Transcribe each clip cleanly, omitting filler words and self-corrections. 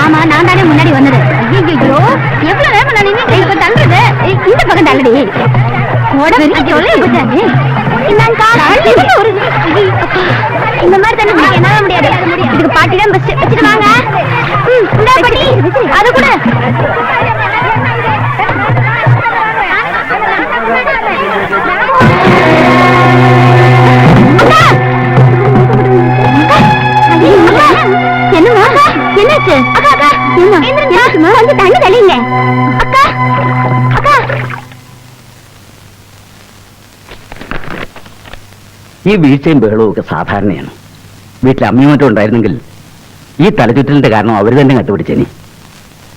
ஆமா, நான் தானே முன்னாடி வந்தது. ஐயோ, எவ்வளவு நேரம் நான் நின்று இப்ப தள்ளுறது. இந்த பக்கம் தள்ளுடி. இந்த மாதிரி தண்ணி குடிக்க என்னால முடியாது. இதுக்கு பாட்டி தான் பெஸ்ட். வச்சுட்டு வாங்க. பாட்டி அது கூட என்னமா என்னாச்சு? அக்கா அக்கா என்ன கொஞ்சம் தண்ணி தெளிங்க. அக்கா அக்கா ഈ വീഴ്ചയും ബഹളവും ഒക്കെ സാധാരണയാണ്. വീട്ടിൽ അമ്മയും മറ്റും ഉണ്ടായിരുന്നെങ്കിൽ ഈ തലചുറ്റലിന്റെ കാരണം അവർ തന്നെ കണ്ടുപിടിച്ചേനി.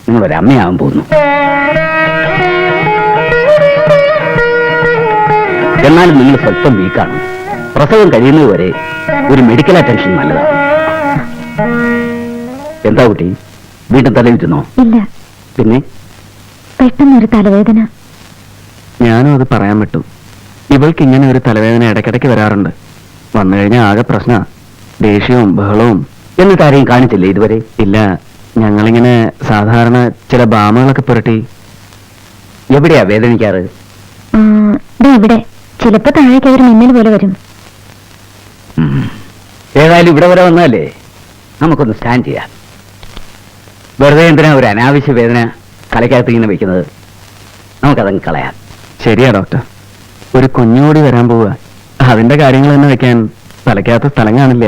നിങ്ങളൊരമ്മയാവാൻ പോകുന്നു. എന്നാലും നിങ്ങൾ സ്വല്പം വീക്കാണ്. പ്രസവം കഴിയുന്നതുവരെ ഒരു മെഡിക്കൽ അറ്റൻഷൻ നല്ലതാണ്. എന്താ കുട്ടി, വീണ്ടും തലയുറ്റുന്നോ? ഇല്ല, പിന്നെ പെട്ടെന്നൊരു തലവേദന. ഞാനും അത് പറയാൻ പറ്റും. ഇവൾക്ക് ഇങ്ങനെ ഒരു തലവേദന ഇടയ്ക്കിടയ്ക്ക് വരാറുണ്ട്. വന്നു കഴിഞ്ഞാൽ ആകെ പ്രശ്ന, ദേഷ്യവും ബഹളവും. എന്നിട്ട് ആരെയും കാണിച്ചില്ലേ ഇതുവരെ? ഇല്ല, ഞങ്ങളിങ്ങനെ സാധാരണ ചില ബാമുകളൊക്കെ പുരട്ടി. എവിടെയാ വേദനിക്കാറ്? ഇവിടെ ചിലപ്പോ താഴേക്ക് ഒരു മിന്നൽ പോലെ വരും. ഏതായാലും ഇവിടെ വരെ വന്നാലേ നമുക്കൊന്ന് സ്കാൻ ചെയ്യാം. വെറുതെ എന്തിനാ ഒരു അനാവശ്യ വേദന തലയ്ക്കകത്ത് ഇങ്ങനെ വെക്കുന്നത്? നമുക്കതങ്ങ് കളയാം. ശരിയാ ഡോക്ടർ, ഒരു കുഞ്ഞുകൂടി വരാൻ പോവുക. അതിന്റെ കാര്യങ്ങൾ തന്നെ വെക്കാൻ തലയ്ക്കകത്ത് സ്ഥലം കാണില്ല.